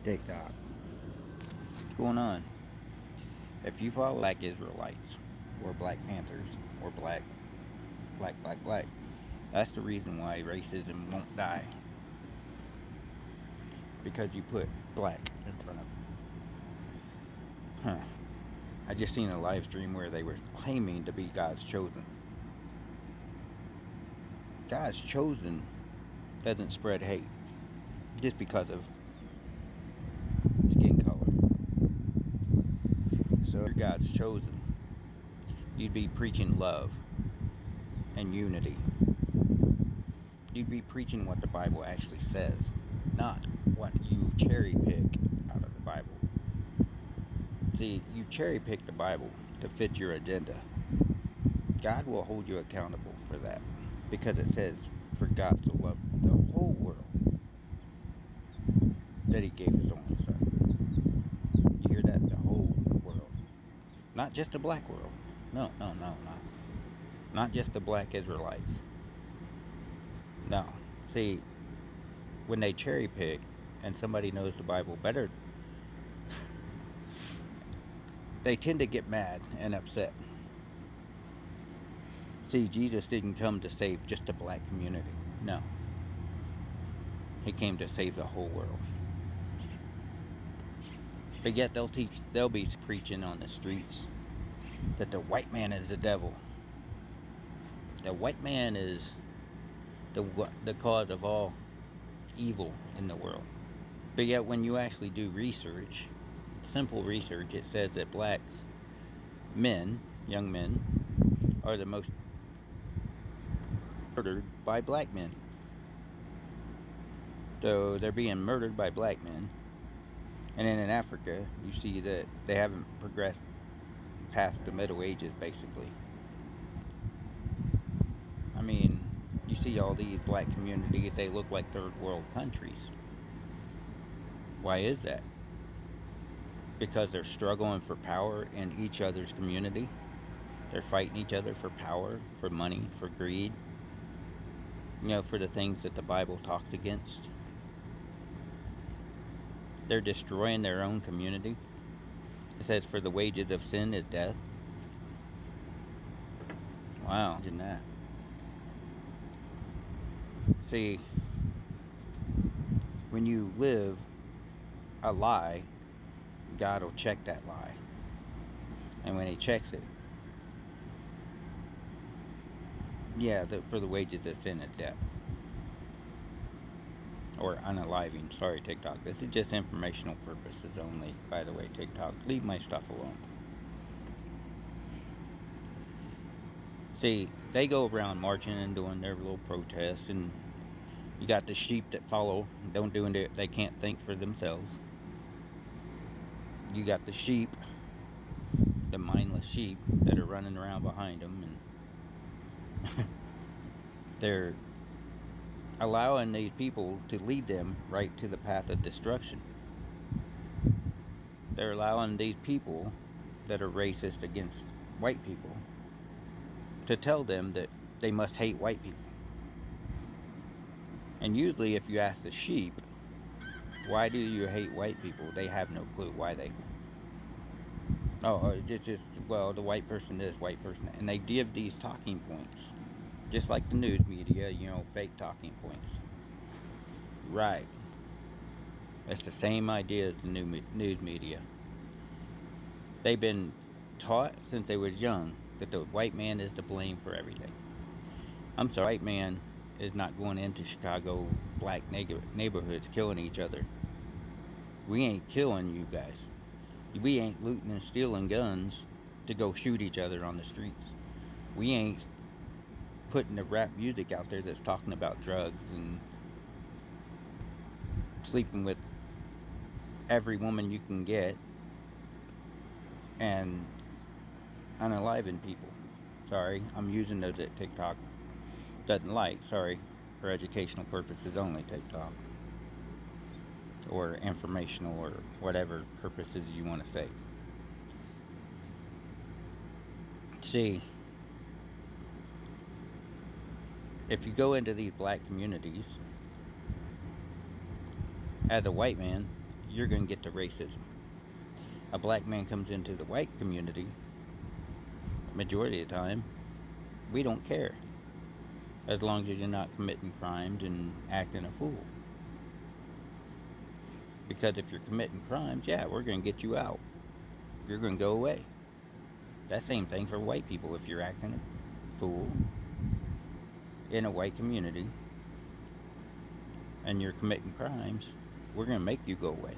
TikTok. What's going on? If you follow Black Israelites or Black Panthers or black, that's the reason why racism won't die. Because you put black in front of it. I just seen a live stream where they were claiming to be God's chosen. God's chosen doesn't spread hate just because of skin color. So if you're God's chosen, you'd be preaching love and unity. You'd be preaching what the Bible actually says, not what you cherry pick out of the Bible. See, you cherry pick the Bible to fit your agenda. God will hold you accountable for that, because it says for God to love the whole world that He gave His only Son. You hear that? The whole world. Not just the black world. No. Not just the black Israelites. No. See, when they cherry pick and somebody knows the Bible better, they tend to get mad and upset. See, Jesus didn't come to save just the black community. No. He came to save the whole world. But yet they'll be preaching on the streets that the white man is the devil. The white man is the cause of all evil in the world. But yet when you actually do research, simple research, it says that blacks, young men, are the most murdered by black men. So they're being murdered by black men. And then in Africa, you see that they haven't progressed past the Middle Ages, basically. I mean, you see all these black communities, they look like third world countries. Why is that? Because they're struggling for power in each other's community. They're fighting each other for power, for money, for greed. For the things that the Bible talks against. They're destroying their own community. It says, for the wages of sin is death. Wow, imagine that. See, when you live a lie, God will check that lie. And when He checks it, for the wages of sin is death. Or unaliving. Sorry, TikTok. This is just informational purposes only, by the way, TikTok. Leave my stuff alone. See, they go around marching and doing their little protests, and you got the sheep that follow, don't do it, they can't think for themselves. You got the sheep, the mindless sheep, that are running around behind them, and they're allowing these people to lead them right to the path of destruction. They're allowing these people that are racist against white people to tell them that they must hate white people. And usually if you ask the sheep, why do you hate white people? They have no clue why they... the white person is, white person... And they give these talking points. Just like the news media, fake talking points. Right. It's the same idea as the news media. They've been taught since they was young that the white man is to blame for everything. I'm sorry, white man is not going into Chicago black neighborhoods killing each other. We ain't killing you guys. We ain't looting and stealing guns to go shoot each other on the streets. We ain't putting the rap music out there that's talking about drugs and sleeping with every woman you can get and unaliving people. Sorry, I'm using those that TikTok doesn't like. Sorry, for educational purposes only, TikTok. Or informational, or whatever purposes you want to say. See, if you go into these black communities, as a white man, you're going to get the racism. A black man comes into the white community, majority of the time, we don't care. As long as you're not committing crimes and acting a fool. Because if you're committing crimes, yeah, we're going to get you out. You're going to go away. That same thing for white people. If you're acting a fool in a white community and you're committing crimes, we're going to make you go away.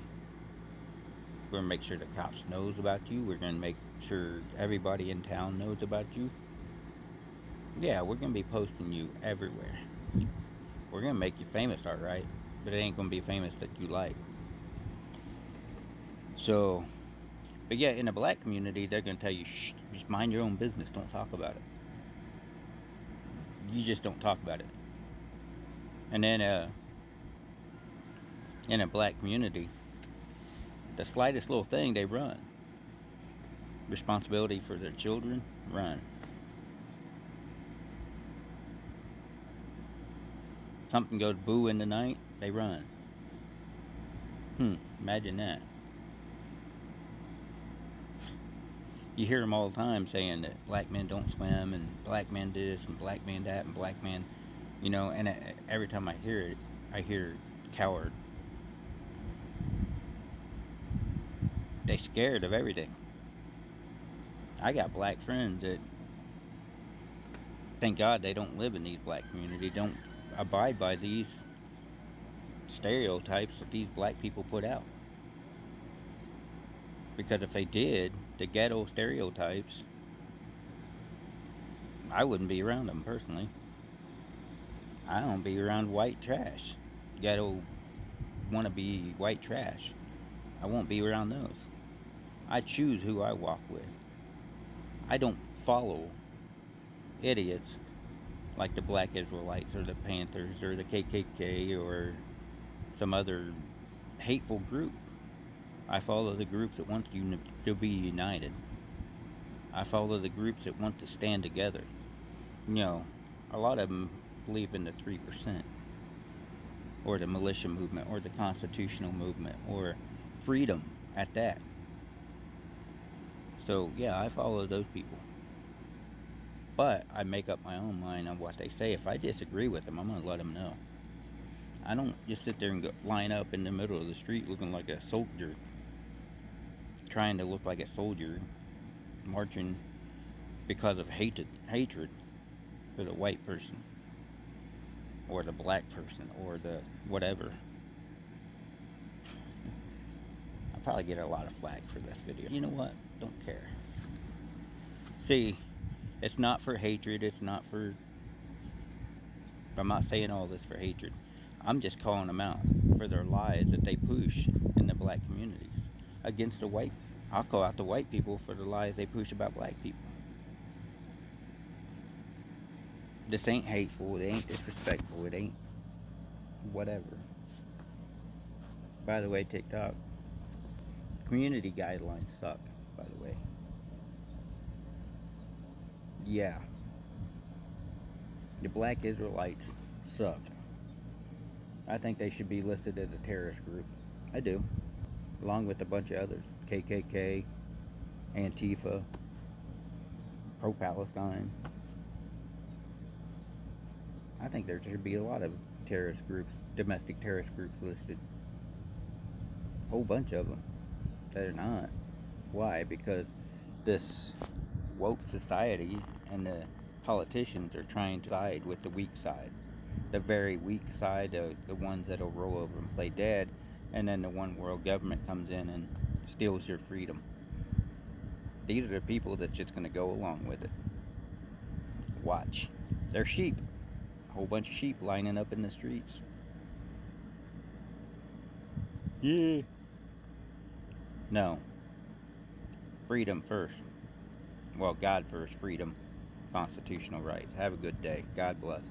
We're going to make sure the cops knows about you. We're going to make sure everybody in town knows about you. Yeah, we're going to be posting you everywhere. We're going to make you famous, alright? But it ain't going to be famous that you like. So, but yeah, in the black community, they're going to tell you, shh, just mind your own business. Don't talk about it. You just don't talk about it. And then in a black community, the slightest little thing, they run. Responsibility for their children, run. Something goes boo in the night, they run. Imagine that. You hear them all the time saying that black men don't swim, and black men this, and black men that, and black men, and every time I hear it, I hear coward. They scared of everything. I got black friends that, thank God they don't live in these black communities, don't abide by these stereotypes that these black people put out. Because if they did, the ghetto stereotypes, I wouldn't be around them personally. I don't be around white trash. Ghetto wannabe white trash. I won't be around those. I choose who I walk with. I don't follow idiots like the Black Israelites or the Panthers or the KKK or some other hateful group. I follow the groups that want you to be united. I follow the groups that want to stand together. A lot of them believe in the 3%, or the militia movement, or the constitutional movement, or freedom at that. So, yeah, I follow those people. But I make up my own mind on what they say. If I disagree with them, I'm going to let them know. I don't just sit there and line up in the middle of the street looking like a soldier, trying to look like a soldier, marching because of hatred for the white person, or the black person, or the whatever. I'll probably get a lot of flack for this video. You know what? Don't care. See, it's not for hatred. It's not for... I'm not saying all this for hatred. I'm just calling them out for their lies that they push in the black communities against the white. I'll call out the white people for the lies they push about black people. This ain't hateful. It ain't disrespectful. It ain't whatever. By the way, TikTok, community guidelines suck, by the way. Yeah. The Black Israelites suck. I think they should be listed as a terrorist group. I do. Along with a bunch of others. KKK, Antifa, pro-Palestine. I think there should be a lot of terrorist groups, domestic terrorist groups listed. A whole bunch of them that are not. Why? Because this woke society and the politicians are trying to side with the weak side. The very weak side, the ones that'll roll over and play dead, and then the one world government comes in and steals your freedom. These are the people that's just going to go along with it. Watch. They're sheep. A whole bunch of sheep lining up in the streets. Yeah. No. Freedom first. Well, God first, freedom, constitutional rights. Have a good day. God bless.